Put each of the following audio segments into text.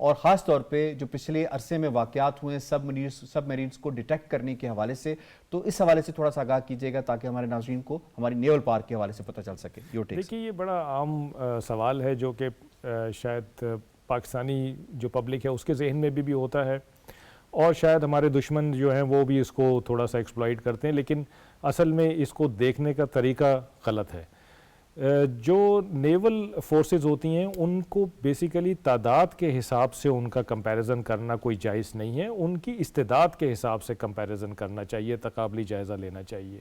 اور خاص طور پہ جو پچھلے عرصے میں واقعات ہوئے سب میرینز کو ڈیٹیکٹ کرنے کے حوالے سے، تو اس حوالے سے تھوڑا سا آگاہ کیجیے گا تاکہ ہمارے ناظرین کو ہماری نیول پارک کے حوالے سے پتہ چل سکے. دیکھیے یہ بڑا عام سوال ہے جو کہ شاید پاکستانی جو پبلک ہے اس کے ذہن میں بھی ہوتا ہے، اور شاید ہمارے دشمن جو ہیں وہ بھی اس کو تھوڑا سا ایکسپلائٹ کرتے ہیں، لیکن اصل میں اس کو دیکھنے کا طریقہ غلط ہے. جو نیول فورسز ہوتی ہیں ان کو بیسیکلی تعداد کے حساب سے ان کا کمپیریزن کرنا کوئی جائز نہیں ہے، ان کی استعداد کے حساب سے کمپیریزن کرنا چاہیے، تقابلی جائزہ لینا چاہیے.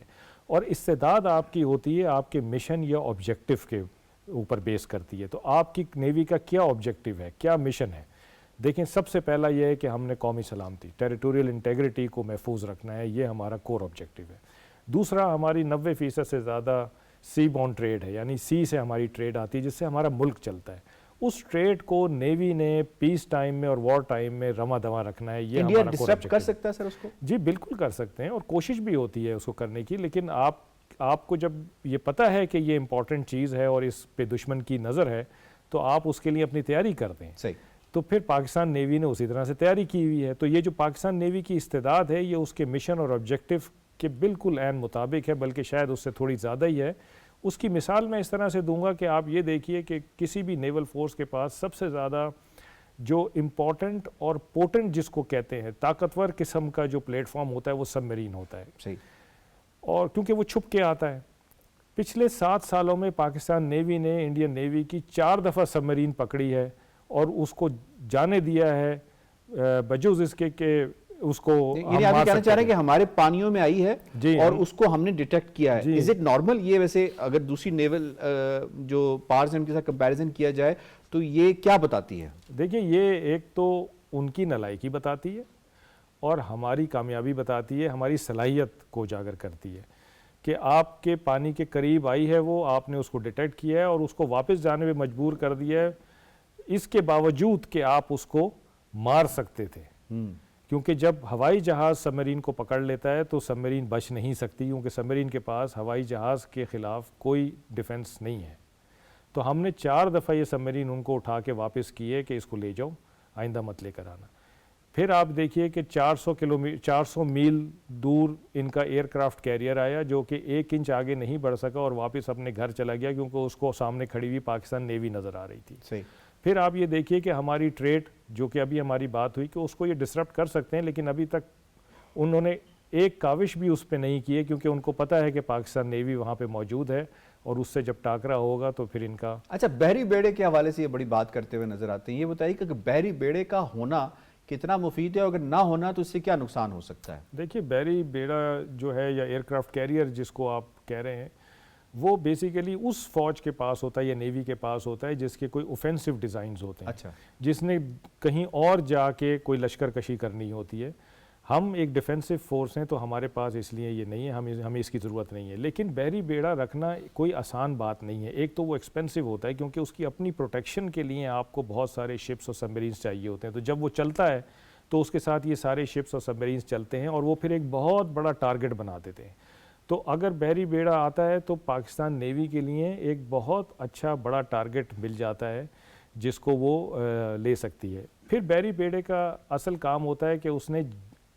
اور استعداد آپ کی ہوتی ہے آپ کے مشن یا آبجیکٹو کے اوپر بیس کرتی ہے. تو آپ کی نیوی کا کیا آبجیکٹو ہے، کیا مشن ہے؟ دیکھیں سب سے پہلا یہ ہے کہ ہم نے قومی سلامتی، ٹیریٹوریل انٹیگریٹی کو محفوظ رکھنا ہے، یہ ہمارا کور آبجیکٹو ہے. دوسرا ہماری 90% سے زیادہ سی بون ٹریڈ ہے، یعنی سی سے ہماری ٹریڈ آتی ہے جس سے ہمارا ملک چلتا ہے. اس ٹریڈ کو نیوی نے پیس ٹائم میں اور وار ٹائم میں رواں دواں رکھنا ہے. یہ انڈیا ہمارا ڈسٹرپٹ کر سکتا ہے سر اس کو؟ جی بالکل کر سکتے ہیں، اور کوشش بھی ہوتی ہے اس کو کرنے کی، لیکن آپ کو جب یہ پتہ ہے کہ یہ امپورٹنٹ چیز ہے اور اس پہ دشمن کی نظر ہے تو آپ اس کے لیے اپنی تیاری کرتے ہیں. صحیح. تو پھر پاکستان نیوی نے اسی طرح سے تیاری کی ہوئی ہے. تو یہ جو پاکستان نیوی کی استعداد ہے یہ اس کے مشن اور آبجیکٹو کے بالکل عین مطابق ہے، بلکہ شاید اس سے تھوڑی زیادہ ہی ہے. اس کی مثال میں اس طرح سے دوں گا کہ آپ یہ دیکھیے کہ کسی بھی نیول فورس کے پاس سب سے زیادہ جو امپورٹنٹ اور پوٹنٹ جس کو کہتے ہیں طاقتور قسم کا جو پلیٹ فارم ہوتا ہے وہ سب میرین ہوتا ہے. صحیح. اور کیونکہ وہ چھپ کے آتا ہے. پچھلے 7 سالوں میں پاکستان نیوی نے انڈین نیوی کی 4 دفعہ سب میرین پکڑی ہے اور اس کو جانے دیا ہے بجوز اس کے کہ اس کو یعنی آپ کہنا چاہ رہے ہیں کہ ہمارے پانیوں میں آئی ہے اور اس کو ہم نے ڈیٹیکٹ کیا ہے. Is it normal? یہ ویسے اگر دوسری نیول جو پارز ہیں ان کے ساتھ کمپیریزن کیا جائے تو یہ کیا بتاتی ہے؟ دیکھیں یہ ایک تو ان کی نالائکی بتاتی ہے اور ہماری کامیابی بتاتی ہے، ہماری صلاحیت کو اجاگر کرتی ہے کہ آپ کے پانی کے قریب آئی ہے وہ، آپ نے اس کو ڈیٹیکٹ کیا ہے اور اس کو واپس جانے میں مجبور کر دیا ہے، اس کے باوجود کہ آپ اس کو مار سکتے تھے. کیونکہ جب ہوائی جہاز سب میرین کو پکڑ لیتا ہے تو سب میرین بچ نہیں سکتی، کیونکہ سب میرین کے پاس ہوائی جہاز کے خلاف کوئی ڈیفنس نہیں ہے. تو ہم نے 4 دفعہ یہ سب میرین ان کو اٹھا کے واپس کیے کہ اس کو لے جاؤ، آئندہ مت لے کر آنا. پھر آپ دیکھیے کہ 400 میل دور ان کا ایئر کرافٹ کیریئر آیا جو کہ 1 انچ آگے نہیں بڑھ سکا اور واپس اپنے گھر چلا گیا کیونکہ اس کو سامنے کھڑی ہوئی پاکستان نیوی نظر آ رہی تھی. صحیح. پھر آپ یہ دیکھیے کہ ہماری ٹریڈ جو کہ ابھی ہماری بات ہوئی کہ اس کو یہ ڈسرپٹ کر سکتے ہیں، لیکن ابھی تک انہوں نے ایک کاوش بھی اس پہ نہیں کی ہے کیونکہ ان کو پتہ ہے کہ پاکستان نیوی وہاں پہ موجود ہے اور اس سے جب ٹاکرا ہوگا تو پھر ان کا. اچھا، بحری بیڑے کے حوالے سے یہ بڑی بات کرتے ہوئے نظر آتے ہیں. یہ بتائیے کہ بحری بیڑے کا ہونا کتنا مفید ہے اور اگر نہ ہونا تو اس سے کیا نقصان ہو سکتا ہے؟ دیکھیے بحری بیڑا جو ہے یا ایئر کرافٹ کیریئر جس کو آپ کہہ رہے ہیں وہ بیسیکلی اس فوج کے پاس ہوتا ہے یا نیوی کے پاس ہوتا ہے جس کے کوئی اوفینسو ڈیزائنز ہوتے ہیں. اچھا. جس نے کہیں اور جا کے کوئی لشکر کشی کرنی ہوتی ہے. ہم ایک ڈیفینسو فورس ہیں تو ہمارے پاس اس لیے یہ نہیں ہے، ہمیں اس کی ضرورت نہیں ہے. لیکن بحری بیڑا رکھنا کوئی آسان بات نہیں ہے. ایک تو وہ ایکسپینسو ہوتا ہے کیونکہ اس کی اپنی پروٹیکشن کے لیے آپ کو بہت سارے شپس اور سب میرینز چاہیے ہوتے ہیں. تو جب وہ چلتا ہے تو اس کے ساتھ یہ سارے شپس اور سب میرینز چلتے ہیں اور وہ پھر ایک بہت بڑا ٹارگٹ بنا دیتے ہیں. تو اگر بحری بیڑا آتا ہے تو پاکستان نیوی کے لیے ایک بہت اچھا بڑا ٹارگٹ مل جاتا ہے جس کو وہ لے سکتی ہے. پھر بحری بیڑے کا اصل کام ہوتا ہے کہ اس نے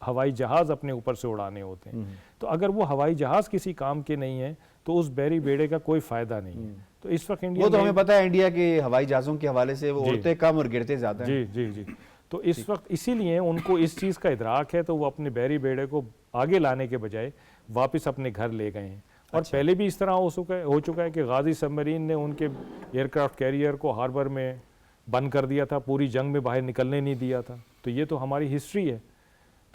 ہوائی جہاز اپنے اوپر سے اڑانے ہوتے ہیں. تو اگر وہ ہوائی جہاز کسی کام کے نہیں ہیں تو اس بحری بیڑے کا کوئی فائدہ نہیں ہے. تو اس وقت انڈیا وہ تو ہمیں پتہ ہے انڈیا کے ہوائی جہازوں کے حوالے سے وہ اڑتے کم اور گرتے زیادہ ہیں. جی. تو اس وقت اسی لیے ان کو اس چیز کا ادراک ہے تو وہ اپنے بحری بیڑے کو آگے لانے کے بجائے واپس اپنے گھر لے گئے ہیں. اور پہلے بھی اس طرح ہو چکا ہے کہ غازی سب میرین نے ان کے ایئر کرافٹ کیریئر کو ہاربر میں بند کر دیا تھا، پوری جنگ میں باہر نکلنے نہیں دیا تھا. تو یہ تو ہماری ہسٹری ہے.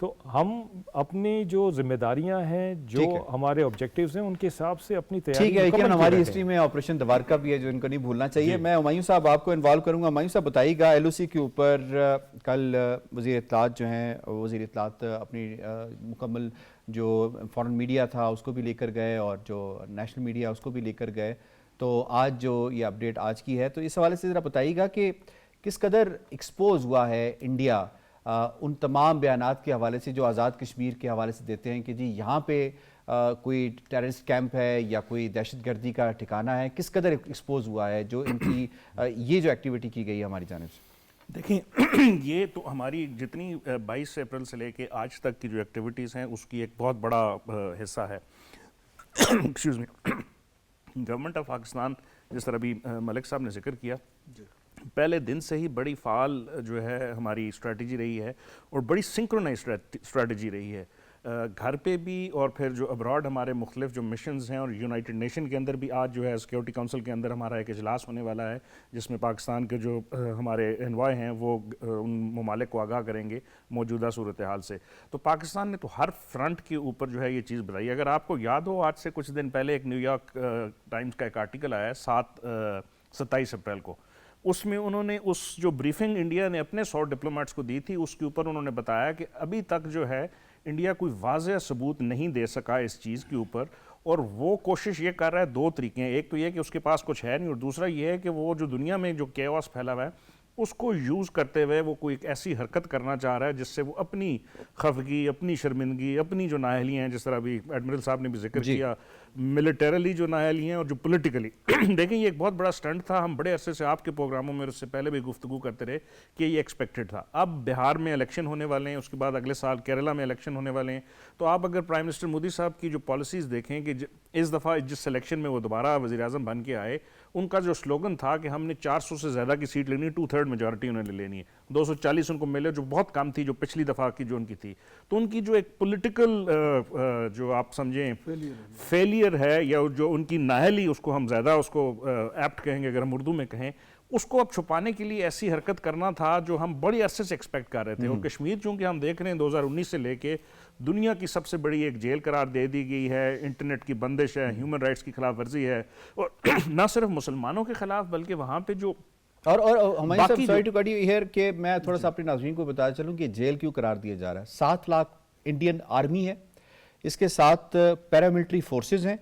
تو ہم اپنی جو ذمہ داریاں ہیں جو ہمارے آبجیکٹیوز ہیں ان کے حساب سے اپنی تیاری ٹھیک ہے. لیکن ہماری ہسٹری میں آپریشن دوارکا بھی ہے جو ان کو نہیں بھولنا چاہیے. میں ہمایوں صاحب آپ کو انوالو کروں گا. ہمایوں صاحب بتائیے گا ایل او سی کے اوپر کل وزیر اطلاعات جو ہیں وزیر اطلاعات اپنی مکمل جو فورن میڈیا تھا اس کو بھی لے کر گئے اور جو نیشنل میڈیا اس کو بھی لے کر گئے. تو آج جو یہ اپڈیٹ آج کی ہے تو اس حوالے سے ذرا بتائیے گا کہ کس قدر ایکسپوز ہوا ہے انڈیا ان تمام بیانات کے حوالے سے جو آزاد کشمیر کے حوالے سے دیتے ہیں کہ جی یہاں پہ کوئی ٹیررسٹ کیمپ ہے یا کوئی دہشت گردی کا ٹھکانہ ہے. کس قدر ایکسپوز ہوا ہے جو ان کی یہ جو ایکٹیویٹی کی گئی ہے ہماری جانب سے؟ دیکھیں یہ تو ہماری جتنی 22 اپریل سے لے کے آج تک کی جو ایکٹیویٹیز ہیں اس کی ایک بہت بڑا حصہ ہے. Excuse me. Government of Pakistan جس طرح ابھی ملک صاحب نے ذکر کیا, پہلے دن سے ہی بڑی فعال جو ہے ہماری اسٹریٹجی رہی ہے اور بڑی سنکرونائز اسٹریٹجی رہی ہے. گھر پہ بھی اور پھر جو ابراڈ ہمارے مختلف جو مشنز ہیں, اور یونائٹڈ نیشن کے اندر بھی آج جو ہے سیکیورٹی کونسل کے اندر ہمارا ایک اجلاس ہونے والا ہے جس میں پاکستان کے جو ہمارے انوائے ہیں وہ ان ممالک کو آگاہ کریں گے موجودہ صورتحال سے. تو پاکستان نے تو ہر فرنٹ کے اوپر جو ہے یہ چیز بتائی. اگر آپ کو یاد ہو, آج سے کچھ دن پہلے ایک نیو یارک ٹائمز کا ایک آرٹیکل آیا ہے 27 اپریل کو, اس میں انہوں نے اس جو بریفنگ انڈیا نے اپنے 100 ڈپلومیٹس کو دی تھی اس کے اوپر انہوں نے بتایا کہ ابھی تک جو ہے انڈیا کوئی واضح ثبوت نہیں دے سکا اس چیز کے اوپر, اور وہ کوشش یہ کر رہا ہے دو طریقے ہیں. ایک تو یہ کہ اس کے پاس کچھ ہے نہیں, اور دوسرا یہ ہے کہ وہ جو دنیا میں جو کیوس پھیلا ہوا ہے اس کو یوز کرتے ہوئے وہ کوئی ایک ایسی حرکت کرنا چاہ رہا ہے جس سے وہ اپنی خفگی, اپنی شرمندگی, اپنی جو نااہلی ہیں, جس طرح ابھی ایڈمرل صاحب نے بھی ذکر کیا, ملٹریلی جو نااہلی ہیں اور جو پولیٹیکلی دیکھیں یہ ایک بہت بڑا سٹنٹ تھا. ہم بڑے عرصے سے آپ کے پروگراموں میں اس سے پہلے بھی گفتگو کرتے رہے کہ یہ ایکسپیکٹڈ تھا. اب بہار میں الیکشن ہونے والے ہیں, اس کے بعد اگلے سال کیرلا میں الیکشن ہونے والے ہیں. تو آپ اگر پرائم منسٹر مودی صاحب کی جو پالیسیز دیکھیں کہ اس دفعہ جس الیکشن میں وہ دوبارہ وزیر اعظم بن کے آئے, ان کا جو سلوگن تھا کہ ہم نے 400 سے زیادہ کی سیٹ لینی ہے, 2/3 میجورٹی انہوں نے لینی ہے, 240 ان کو ملے جو بہت کم تھی جو پچھلی دفعہ کی جو ان کی تھی. تو ان کی جو ایک پولیٹیکل جو آپ سمجھیں فیلئر ہے یا جو ان کی نااہلی, اس کو ہم زیادہ اس کو ایپٹ کہیں گے اگر ہم اردو میں کہیں, اس کو اب چھپانے کے لیے ایسی حرکت کرنا تھا جو ہم بڑی عرصے سے ایکسپیکٹ کر رہے تھے. اور کشمیر چونکہ ہم دیکھ رہے ہیں 2019 سے لے کے دنیا کی سب سے بڑی ایک جیل قرار دے دی گئی ہے, انٹرنیٹ کی بندش ہے, ہیومن رائٹس کی خلاف ورزی ہے, اور نہ صرف مسلمانوں کے خلاف بلکہ وہاں پہ جو اور ہماری صاحب sorry to cut you here کہ میں تھوڑا سا اپنے ناظرین کو بتا چلوں کہ جیل کیوں قرار دیا جا رہا ہے. 7 لاکھ انڈین آرمی ہے, اس کے ساتھ پیراملٹری فورسز ہیں,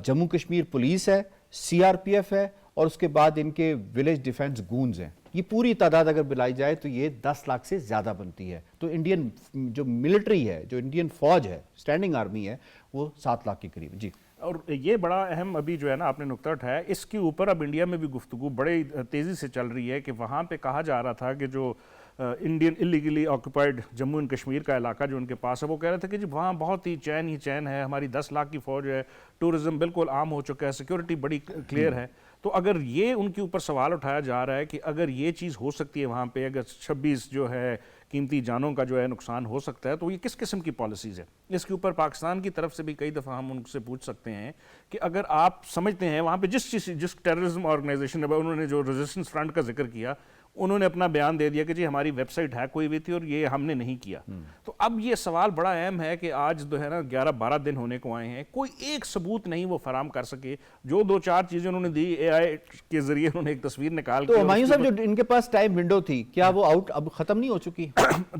جموں کشمیر پولیس ہے, CRPF ہے, اور اس کے بعد ان کے ولیج ڈیفنس گونز ہیں. یہ پوری تعداد اگر بلائی جائے تو یہ 10 لاکھ سے زیادہ بنتی ہے. تو انڈین جو ملٹری ہے, جو انڈین فوج ہے, اسٹینڈنگ آرمی ہے, وہ 7 لاکھ کے قریب. جی, اور یہ بڑا اہم ابھی جو ہے نا آپ نے نقطہ اٹھایا, اس کے اوپر اب انڈیا میں بھی گفتگو بڑے تیزی سے چل رہی ہے کہ وہاں پہ کہا جا رہا تھا کہ جو Indian illegally occupied Jammu and Kashmir کا علاقہ جو ان کے پاس ہے, وہ کہہ رہے تھے کہ جی وہاں بہت ہی چین ہے, ہماری 10 لاکھ کی فوج ہے, ٹورزم بالکل عام ہو چکا ہے, سیکورٹی بڑی کلیئر ہے. تو اگر یہ ان کے اوپر سوال اٹھایا جا رہا ہے کہ اگر یہ چیز ہو سکتی ہے وہاں پہ, اگر 26 جو ہے قیمتی جانوں کا جو ہے نقصان ہو سکتا ہے, تو یہ کس قسم کی پالیسیز ہے؟ اس کے اوپر پاکستان کی طرف سے بھی کئی دفعہ ہم ان سے پوچھ سکتے ہیں کہ اگر آپ سمجھتے ہیں وہاں پہ جس ٹیررزم آرگنائزیشن ہے, انہوں نے جو ریزسٹنس فرنٹ کا ذکر کیا, انہوں نے اپنا بیان دے دیا کہ جی ہماری ویب سائٹ ہیک ہوئی تھی اور یہ ہم نے نہیں کیا. تو اب یہ سوال بڑا اہم ہے کہ آج جو ہے نا 11-12 دن ہونے کو آئے ہیں, کوئی ایک ثبوت نہیں وہ فراہم کر سکے. جو 2-4 چیزیں انہوں نے دی, AI کے ذریعے انہوں نے ایک تصویر نکال تو ہمایوں صاحب جو ان کے پاس ٹائم ونڈو تھی, کیا وہ آؤٹ اب ختم نہیں ہو چکی؟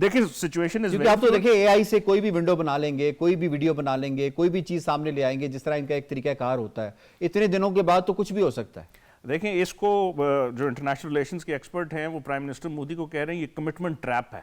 دیکھیں سچویشن از کیونکہ آپ تو دیکھیں AI سے کوئی بھی ونڈو بنا لیں گے, کوئی بھی ویڈیو بنا لیں گے, کوئی بھی چیز سامنے لے آئیں گے, جس طرح ان کا ایک طریقہ کار ہوتا ہے. اتنے دنوں کے بعد تو کچھ بھی ہو سکتا ہے. دیکھیں اس کو جو انٹرنیشنل ریلیشنز کے ایکسپرٹ ہیں وہ پرائم منسٹر مودی کو کہہ رہے ہیں یہ کمٹمنٹ ٹریپ ہے.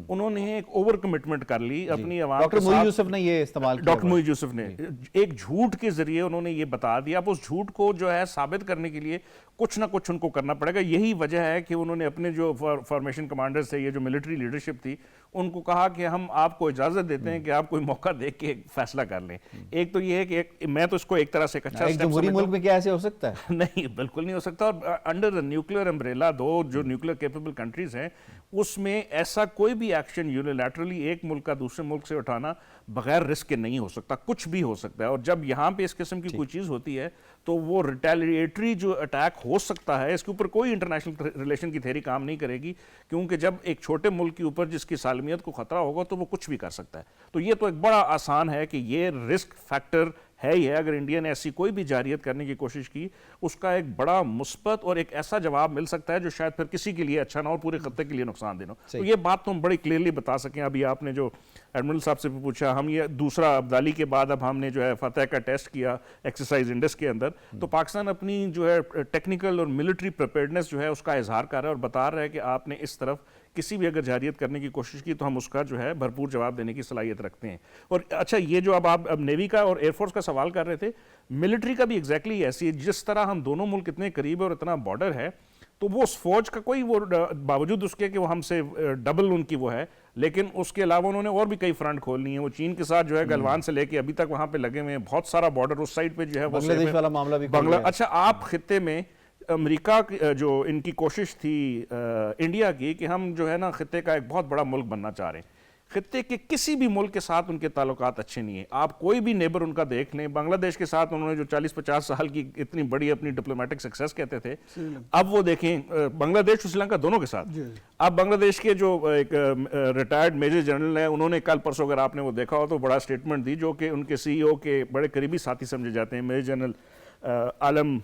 انہوں نے ایک اوور کمٹمنٹ کر لی اپنی عوام کے ساتھ. ڈاکٹر موئی یوسف نے یہ استعمال کیا, ڈاکٹر موئی یوسف نے ایک جھوٹ کے ذریعے انہوں نے یہ بتا دیا. اب اس جھوٹ کو جو ہے ثابت کرنے کے لیے کچھ نہ کچھ ان کو کرنا پڑے گا. یہی وجہ ہے کہ انہوں نے اپنے جو فارمیشن کمانڈرز تھے, یہ جو ملٹری لیڈرشپ تھی, ان کو کہا کہ ہم آپ کو اجازت دیتے ہیں کہ آپ کوئی موقع دیکھ کے فیصلہ کر لیں. ایک تو یہ ہے کہ میں تو اس کو ایک طرح سے اچھا ایک جمہوری ملک میں کیا ایسے ہو سکتا ہے؟ نہیں, بالکل نہیں ہو سکتا. اور انڈر نیوکلیئر امبریلا, دو جو نیوکلیئر کیپیبل کنٹریز ہیں, اس میں ایسا کوئی بھی ایکشن یونیلیٹرلی ایک ملک کا دوسرے ملک سے اٹھانا بغیر رسک کے نہیں ہو سکتا. کچھ بھی ہو سکتا ہے. اور جب یہاں پہ اس قسم کی کوئی چیز ہوتی ہے تو وہ ریٹیلیٹری جو اٹیک ہو سکتا ہے, اس کے اوپر کوئی انٹرنیشنل ریلیشن کی تھیوری کام نہیں کرے گی, کیونکہ جب ایک چھوٹے ملک کے اوپر جس کی سالمیت کو خطرہ ہوگا تو وہ کچھ بھی کر سکتا ہے. تو یہ تو ایک بڑا آسان ہے کہ یہ رسک فیکٹر ہے ہی ہے. اگر انڈیا نے ایسی کوئی بھی جارحیت کرنے کی کوشش کی, اس کا ایک بڑا مثبت اور ایک ایسا جواب مل سکتا ہے جو شاید پھر کسی کے لیے اچھا نہ اور پورے خطے کے لیے نقصان دہ ہو. تو یہ بات تو ہم بڑی کلیئرلی بتا سکیں. ابھی آپ نے جو ایڈمرل صاحب سے بھی پوچھا, ہم یہ دوسرا ابدالی کے بعد اب ہم نے جو ہے فتح کا ٹیسٹ کیا ایکسرسائز انڈس کے اندر, تو پاکستان اپنی جو ہے ٹیکنیکل اور ملٹری پریپیئرڈنس جو ہے اس کا اظہار کر رہا ہے اور بتا رہا ہے کہ آپ نے اس طرف کسی بھی اگر جارحیت کرنے کی کوشش کی تو ہم اس کا جو ہے بھرپور جواب دینے کی صلاحیت رکھتے ہیں. اور اچھا یہ جو اب نیوی کا اور ایئر فورس کا سوال کر رہے تھے, ملٹری کا بھی ایگزیکٹلی ایسی ہے. جس طرح ہم دونوں ملک اتنے قریب اور اتنا بارڈر ہے, تو وہ اس فوج کا کوئی وہ باوجود اس کے کہ وہ ہم سے ڈبل ان کی وہ ہے، لیکن اس کے علاوہ انہوں نے اور بھی کئی فرنٹ کھولنی ہیں. وہ چین کے ساتھ جو ہے گلوان سے لے کے ابھی تک وہاں پہ لگے ہوئے ہیں، بہت سارا بارڈر اس سائڈ پہ جو ہے وہ بنگلہ دیش والا معاملہ بھی کھول گیا. اچھا آپ خطے میں امریکہ جو ان کی کوشش تھی انڈیا کی کہ ہم جو ہے نا خطے کا ایک بہت بڑا ملک بننا چاہ رہے ہیں، خطے کے کسی بھی ملک کے ساتھ ان کے تعلقات اچھے نہیں ہیں. آپ کوئی بھی نیبر ان کا دیکھ لیں، بنگلہ دیش کے ساتھ انہوں نے جو 40-50 سال کی اتنی بڑی اپنی ڈپلومیٹک سکسیس کہتے تھے، اب وہ دیکھیں بنگلہ دیش اور سری لنکا دونوں کے ساتھ. اب بنگلہ دیش کے جو ایک ریٹائرڈ میجر جنرل ہیں، انہوں نے کل پرسوں اگر آپ نے وہ دیکھا ہو تو بڑا سٹیٹمنٹ دی، جو کہ ان کے سی ای او کے بڑے قریبی ساتھی سمجھے جاتے ہیں، میجر جنرل عالم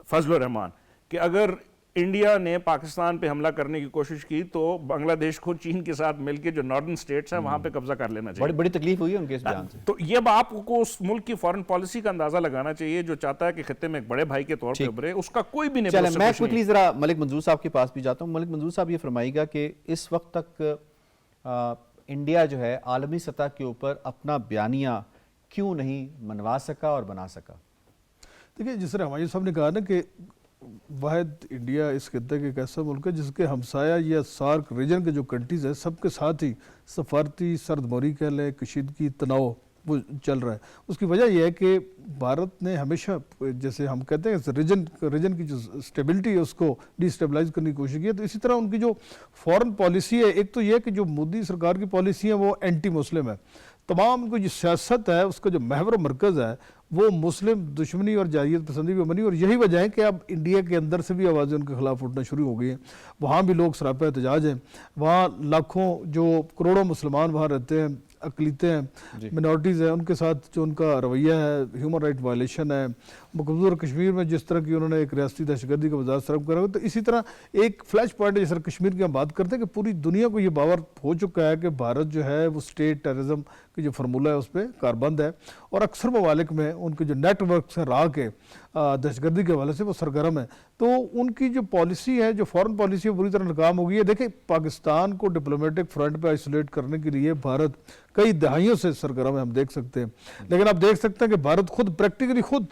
فضل الرحمان، کہ اگر انڈیا نے پاکستان پہ حملہ کرنے کی کوشش کی تو بنگلہ دیش کو چین کے ساتھ مل کے جو نارڈرن سٹیٹس ہیں وہاں پہ قبضہ کر لینا چاہیے. بڑی تکلیف ہوئی ہے ان کے اس بیان سے. تو یہ اب آپ کو اس ملک کی فورن پالیسی کا اندازہ لگانا چاہیے جو چاہتا ہے کہ خطے میں ایک بڑے بھائی کے طور پہ ابھرے، اس کا کوئی بھی چلیں میں کوئکلی ذرا ملک منظور صاحب کے پاس بھی جاتا ہوں. ملک منظور صاحب یہ فرمائیے گا کہ اس وقت تک انڈیا جو ہے عالمی سطح کے اوپر اپنا بیانیہ کیوں نہیں منوا سکا اور بنا سکا؟ دیکھیں جس طرح ہمایوں صاحب نے کہا نا کہ واحد انڈیا اس خطے کے ایک ایسا ملک ہے جس کے ہمسایہ یا سارک ریجن کے جو کنٹریز ہیں سب کے ساتھ ہی سفارتی سردموری کہہ لیں، کشیدگی، تناؤ وہ چل رہا ہے. اس کی وجہ یہ ہے کہ بھارت نے ہمیشہ جیسے ہم کہتے ہیں ریجن کی جو سٹیبلٹی ہے اس کو ڈی سٹیبلائز کرنے کی کوشش کی ہے. تو اسی طرح ان کی جو فورن پالیسی ہے، ایک تو یہ کہ جو مودی سرکار کی پالیسی ہے وہ اینٹی مسلم ہے. تمام ان کو جو سیاست ہے اس کا جو محور و مرکز ہے وہ مسلم دشمنی اور جاہلیت پسندی پہ بنی، اور یہی وجہ ہے کہ اب انڈیا کے اندر سے بھی آوازیں ان کے خلاف اٹھنا شروع ہو گئی ہیں. وہاں بھی لوگ سراپا احتجاج ہیں، وہاں لاکھوں جو کروڑوں مسلمان وہاں رہتے ہیں، اقلیتیں ہیں، منورٹیز ہیں، ان کے ساتھ جو ان کا رویہ ہے ہیومن رائٹ وائلیشن ہے. مقبوضہ کشمیر میں جس طرح کی انہوں نے ایک ریاستی دہشت گردی کا وزارت سرب کرا ہوا، تو اسی طرح ایک فلیش پوائنٹ ہے جس طرح کشمیر کی ہم بات کرتے ہیں کہ پوری دنیا کو یہ باور ہو چکا ہے کہ بھارت جو ہے وہ اسٹیٹ ٹیررزم کی جو فرمولہ ہے اس پہ کاربند ہے، اور اکثر ممالک میں ان کے جو نیٹ ورکس ہیں راہ کے دہشت گردی کے حوالے سے وہ سرگرم ہے. تو ان کی جو پالیسی ہے، جو فورن پالیسی ہے، پوری طرح ناکام ہو گئی ہے. دیکھیں پاکستان کو ڈپلومیٹک فرنٹ پہ آئسولیٹ کرنے کے لیے بھارت کئی دہائیوں سے سرگرم ہے، ہم دیکھ سکتے ہیں. لیکن آپ دیکھ سکتے ہیں کہ بھارت خود پریکٹیکلی خود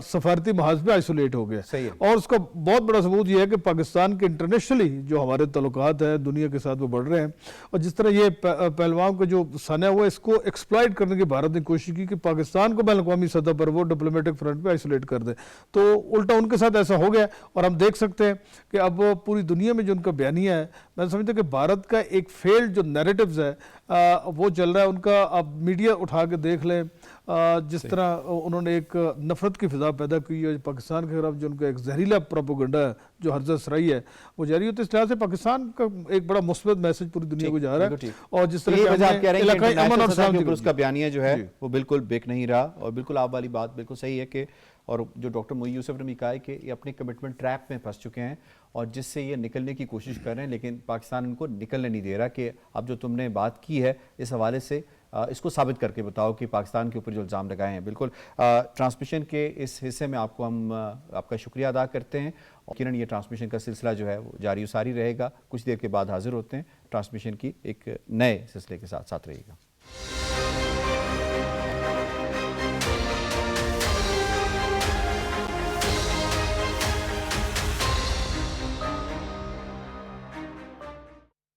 سفارتی محاذ پہ آئسولیٹ ہو گیا. اور اس کا بہت بڑا ثبوت یہ ہے کہ پاکستان کے انٹرنیشنلی جو ہمارے تعلقات ہیں دنیا کے ساتھ وہ بڑھ رہے ہیں. اور جس طرح یہ پہلوام کا جو سانحہ ہوا اس کو ایکسپلائٹ کرنے کی بھارت نے کوشش کی کہ پاکستان کو بین الاقوامی سطح پر وہ ڈپلومیٹک فرنٹ پہ آئسولیٹ کر دے. تو الٹا ان کے ساتھ ایسا ہو گیا، اور ہم دیکھ سکتے ہیں کہ اب پوری دنیا میں جو ان کا بیانیہ ہے، میں سمجھتا ہوں کہ بھارت کا ایک فیلڈ جو نیریٹیوز ہے وہ چل رہا ہے ان کا. آپ میڈیا اٹھا کے دیکھ لیں جس طرح انہوں نے ایک نفرت کی فضا پیدا کی ہے پاکستان کے خلاف، جو ان کا ایک زہریلا پروپیگنڈا ہے جو ہرزہ سرائی ہے وہ جاری ہوتی ہے. اس لحاظ سے پاکستان کا ایک بڑا مثبت میسج پوری دنیا کو جا رہا ہے. اور جس طرح علاقائی امن اور سلامتی پر اس کا بیانیہ جو ہے وہ بالکل بک نہیں رہا. اور بالکل آپ والی بات بالکل صحیح ہے کہ اور جو ڈاکٹر معین یوسف نے بھی کہا ہے کہ یہ اپنے کمٹمنٹ ٹریپ میں پھنس چکے ہیں اور جس سے یہ نکلنے کی کوشش کر رہے ہیں، لیکن پاکستان ان کو نکلنے نہیں دے رہا. کہ اب جو تم نے بات کی ہے اس حوالے سے اس کو ثابت کر کے بتاؤ کہ پاکستان کے اوپر جو الزام لگائے ہیں. بالکل ٹرانسمیشن کے اس حصے میں آپ کو ہم آپ کا شکریہ ادا کرتے ہیں. یقیناً یہ ٹرانسمیشن کا سلسلہ جو ہے وہ جاری و ساری رہے گا. کچھ دیر کے بعد حاضر ہوتے ہیں ٹرانسمیشن کی ایک نئے سلسلے کے ساتھ رہیے گا.